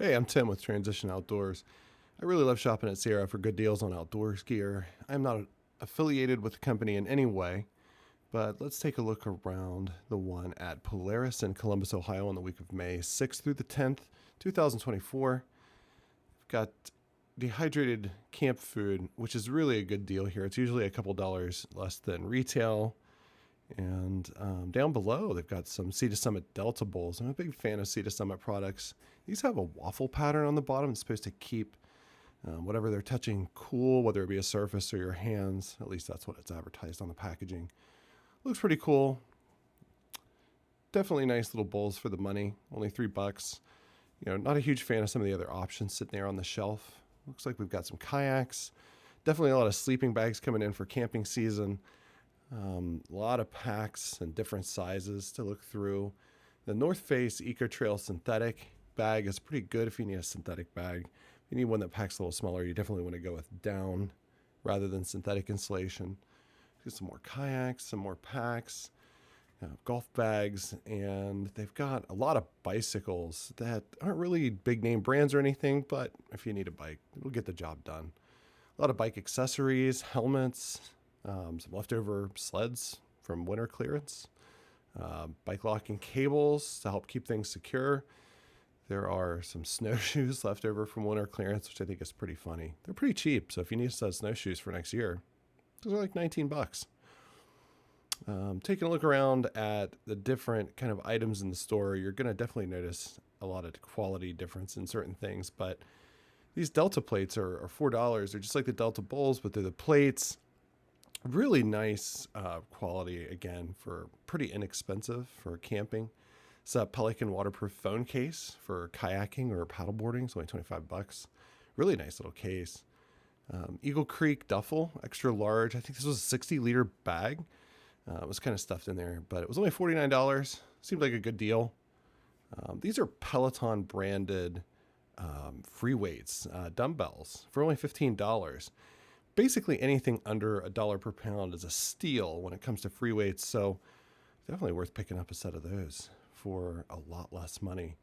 Hey, I'm Tim with Transition Outdoors. I really love shopping at Sierra for good deals on outdoors gear. I'm not affiliated with the company in any way, but let's take a look around the one at Polaris in Columbus, Ohio on the week of May 6th through the 10th, 2024. We've got dehydrated camp food, which is really a good deal here. It's usually a couple dollars less than retail. And down below, they've got some Sea to Summit Delta Bowls. I'm a big fan of Sea to Summit products. These have a waffle pattern on the bottom. It's supposed to keep whatever they're touching cool, whether it be a surface or your hands. At least that's what it's advertised on the packaging. Looks pretty cool. Definitely nice little bowls for the money. Only $3. Not a huge fan of some of the other options sitting there on the shelf. Looks like we've got some kayaks. Definitely a lot of sleeping bags coming in for camping season. A lot of packs and different sizes to look through. The North Face Eco Trail synthetic bag is pretty good if you need a synthetic bag. If you need one that packs a little smaller, you definitely want to go with down rather than synthetic insulation. Get some more kayaks, some more packs, golf bags, and they've got a lot of bicycles that aren't really big name brands or anything, but if you need a bike, it'll get the job done. A lot of bike accessories, helmets, some leftover sleds from winter clearance, bike locking cables to help keep things secure. There are some snowshoes left over from winter clearance, which I think is pretty funny. They're pretty cheap, so if you need a set of snowshoes for next year, those are like $19. Taking a look around at the different kind of items in the store, you're going to definitely notice a lot of quality difference in certain things, but these Delta plates are $4. They're just like the Delta bowls, but they're the plates. Really nice quality, again, for pretty inexpensive for camping. It's a Pelican waterproof phone case for kayaking or paddleboarding. It's only $25. Really nice little case. Eagle Creek duffel, extra large. I think this was a 60-liter bag. It was kind of stuffed in there, but it was only $49. Seemed like a good deal. These are Peloton branded free weights, dumbbells for only $15. Basically anything under $1 per pound is a steal when it comes to free weights, so definitely worth picking up a set of those for a lot less money.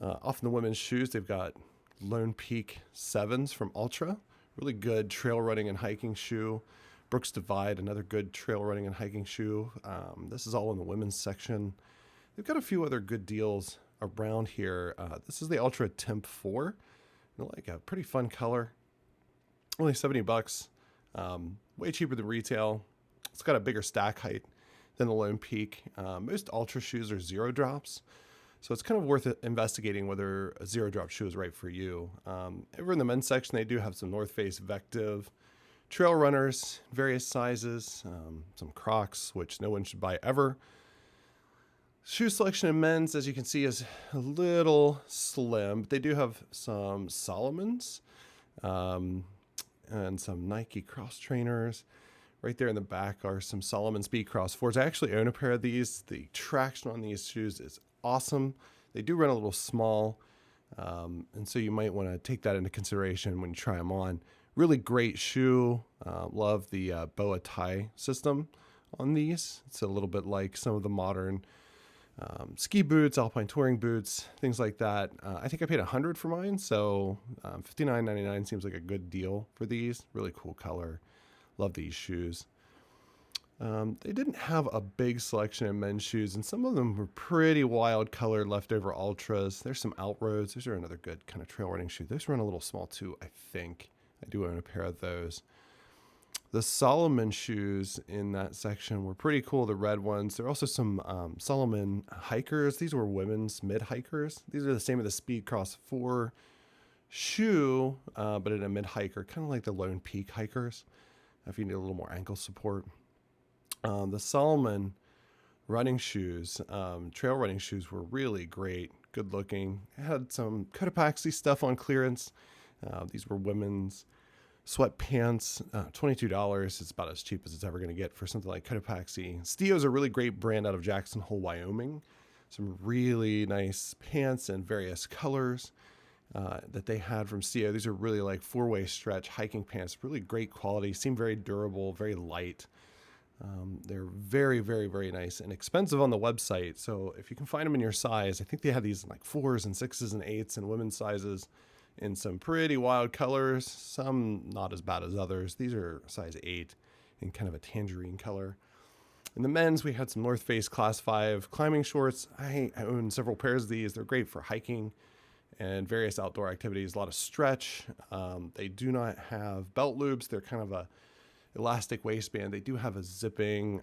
Off in the women's shoes, they've got Lone Peak 7s from Altra, really good trail running and hiking shoe. Brooks Divide, another good trail running and hiking shoe. This is all in the women's section. They've got a few other good deals around here. This is the Ultra Temp 4, like a pretty fun color. Only $70, way cheaper than retail. It's got a bigger stack height than the Lone Peak. Most Ultra shoes are zero drops, so it's kind of worth investigating whether a zero drop shoe is right for you. Over in the men's section, they do have some North Face Vective trail runners, various sizes, some Crocs, which no one should buy ever. Shoe selection in men's, as you can see, is a little slim, but they do have some Salomons. And some Nike cross trainers. Right there in the back are some Saloman Speed Cross 4s. I actually own a pair of these. The traction on these shoes is awesome. They do run a little small, and so you might want to take that into consideration when you try them on. Really great shoe. Love the boa tie system on these. It's a little bit like some of the modern ski boots, alpine touring boots, things like that. I think I paid $100 for mine, so $59.99 seems like a good deal for these. Really cool color. Love these shoes. They didn't have a big selection of men's shoes, and some of them were pretty wild color leftover Ultras. There's some Outros. Those are another good kind of trail running shoe. Those run a little small too, I think. I do own a pair of those. The Saloman shoes in that section were pretty cool, the red ones. There are also some Saloman hikers. These were women's mid-hikers. These are the same as the Speed Cross 4 shoe, but in a mid-hiker, kind of like the Lone Peak hikers, if you need a little more ankle support. The Saloman running shoes, trail running shoes, were really great, good looking. It had some Cotopaxi stuff on clearance. These were women's sweatpants, $22. It's about as cheap as it's ever going to get for something like Cotopaxi. Steo's a really great brand out of Jackson Hole, Wyoming. Some really nice pants in various colors that they had from Steo. These are really like 4-way stretch hiking pants, really great quality, seem very durable, very light. They're very, very, very nice and expensive on the website. So if you can find them in your size, I think they have these in like 4s and 6s and 8s and women's sizes in some pretty wild colors, some not as bad as others. These are size 8 in kind of a tangerine color. In the men's, we had some North Face Class 5 climbing shorts. I own several pairs of these. They're great for hiking and various outdoor activities, a lot of stretch. They do not have belt loops. They're kind of a elastic waistband. They do have a zipping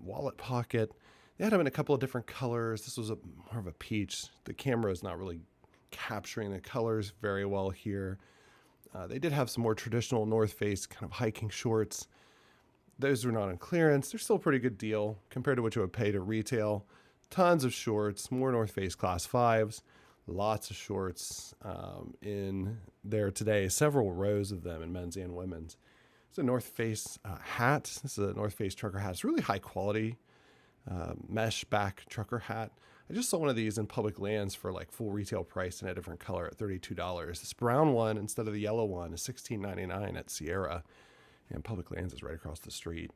wallet pocket. They had them in a couple of different colors. This was more of a peach. The camera is not really capturing the colors very well here. They did have some more traditional North Face kind of hiking shorts. Those are not on clearance. They're still a pretty good deal compared to what you would pay to retail. Tons of shorts, more North Face Class 5s, lots of shorts in there today, several rows of them in men's and women's. It's a North Face hat. This is a North Face trucker hat. It's really high quality mesh back trucker hat. I just saw one of these in Public Lands for like full retail price in a different color at $32. This brown one instead of the yellow one is $16.99 at Sierra, and Public Lands is right across the street.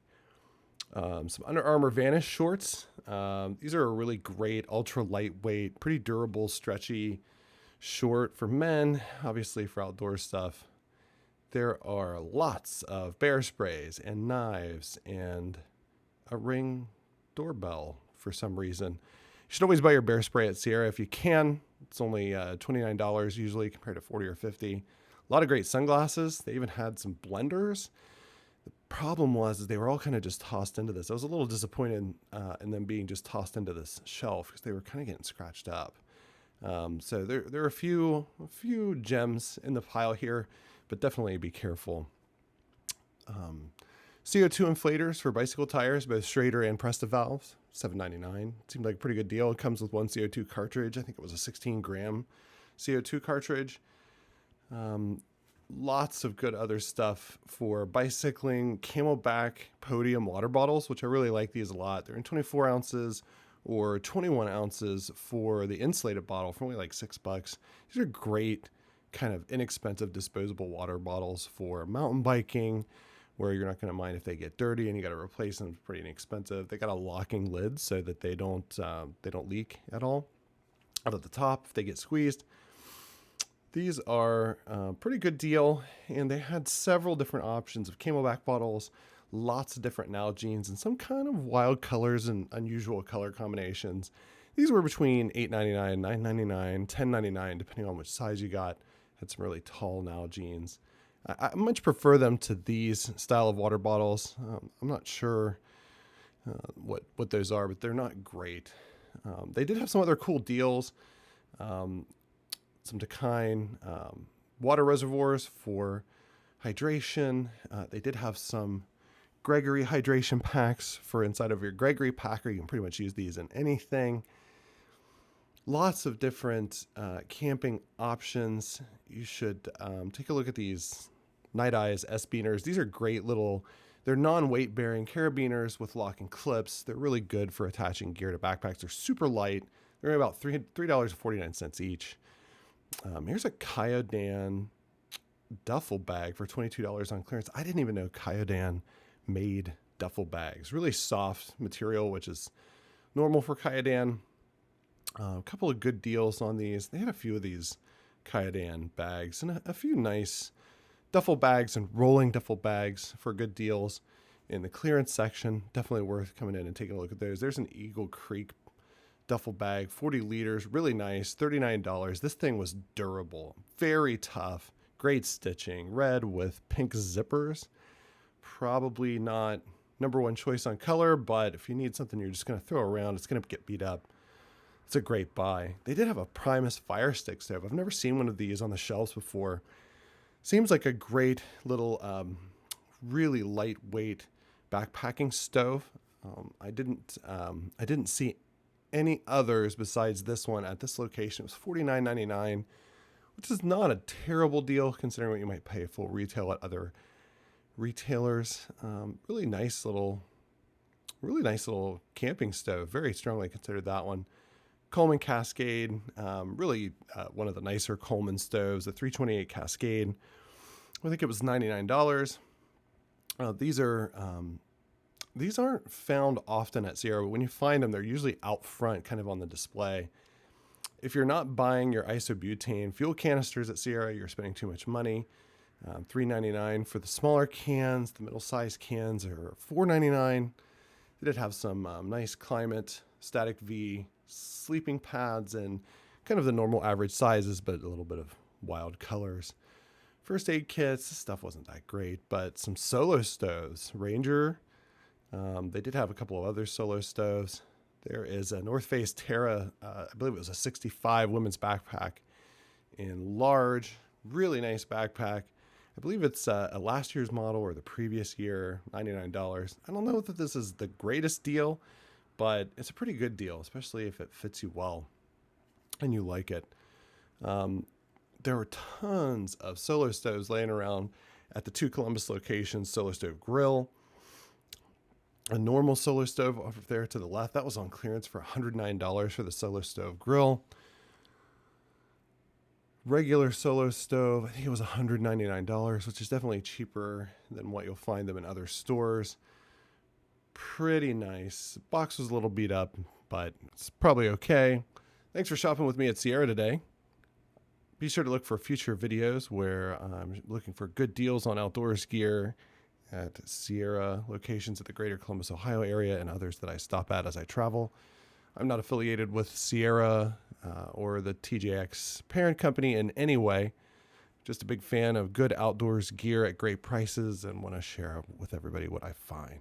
Some Under Armour Vanish shorts. These are a really great, ultra lightweight, pretty durable, stretchy short for men, obviously for outdoor stuff. There are lots of bear sprays and knives and a Ring doorbell for some reason. You should always buy your bear spray at Sierra if you can. It's only $29 usually compared to $40 or $50. A lot of great sunglasses. They even had some blenders. The problem was they were all kind of just tossed into this. I was a little disappointed in them being just tossed into this shelf because they were kind of getting scratched up. So there are a few gems in the pile here, but definitely be careful. CO2 inflators for bicycle tires, both Schrader and Presta valves, $7.99. Seemed like a pretty good deal. It comes with one CO2 cartridge. I think it was a 16-gram CO2 cartridge. Lots of good other stuff for bicycling. Camelback Podium water bottles, which I really like these a lot. They're in 24 ounces or 21 ounces for the insulated bottle for only like $6. These are great kind of inexpensive disposable water bottles for mountain biking, where you're not going to mind if they get dirty and you got to replace them. It's pretty inexpensive. They got a locking lid so that they don't leak at all out of the top if they get squeezed. These are a pretty good deal, and they had several different options of Camelback bottles, lots of different Nalgenes, and some kind of wild colors and unusual color combinations. These were between $8.99, $9.99, $10.99, depending on which size you got. Had some really tall Nalgenes. I much prefer them to these style of water bottles. I'm not sure what those are, but they're not great. They did have some other cool deals. Some Dakine water reservoirs for hydration. They did have some Gregory hydration packs for inside of your Gregory packer. You can pretty much use these in anything. Lots of different camping options. You should take a look at these Night Eyes S-Beaners. These are great little, they're non-weight bearing carabiners with locking clips. They're really good for attaching gear to backpacks. They're super light. They're about $3.49 each. Here's a Kyodan duffel bag for $22 on clearance. I didn't even know Kyodan made duffel bags. Really soft material, which is normal for Kyodan. A couple of good deals on these. They had a few of these Kyodan bags and a few nice duffel bags and rolling duffel bags for good deals in the clearance section. Definitely worth coming in and taking a look at those. There's an Eagle Creek duffel bag, 40 liters, really nice, $39. This thing was durable, very tough, great stitching, red with pink zippers. Probably not number one choice on color, but if you need something you're just going to throw around, it's going to get beat up. It's a great buy. They did have a Primus fire stick stove. I've never seen one of these on the shelves before. Seems like a great little, really lightweight backpacking stove. I didn't see any others besides this one at this location. It was $49.99, which is not a terrible deal considering what you might pay full retail at other retailers. Really nice little camping stove. Very strongly considered that one. Coleman Cascade, really one of the nicer Coleman stoves, the 328 Cascade. I think it was $99. These are These aren't found often at Sierra, but when you find them, they're usually out front, kind of on the display. If you're not buying your isobutane fuel canisters at Sierra, you're spending too much money. $3.99 for the smaller cans. The middle-sized cans are $4.99. They did have some nice climate, static V, sleeping pads, and kind of the normal average sizes, but a little bit of wild colors. First aid kits, this stuff wasn't that great, but some solo stoves. Ranger, they did have a couple of other solo stoves. There is a North Face Terra, I believe it was a 65 women's backpack in large, really nice backpack. I believe it's a last year's model or the previous year, $99. I don't know that this is the greatest deal, but it's a pretty good deal, especially if it fits you well and you like it. There were tons of solo stoves laying around at the 2 Columbus locations. Solo stove grill, a normal solo stove over there to the left. That was on clearance for $109 for the solo stove grill. Regular solo stove, I think it was $199, which is definitely cheaper than what you'll find them in other stores. Pretty nice. Box was a little beat up, but it's probably okay. Thanks for shopping with me at Sierra today. Be sure to look for future videos where I'm looking for good deals on outdoors gear at Sierra locations at the greater Columbus, Ohio area, and others that I stop at as I travel. I'm not affiliated with Sierra or the TJX parent company in any way. Just a big fan of good outdoors gear at great prices and want to share with everybody what I find.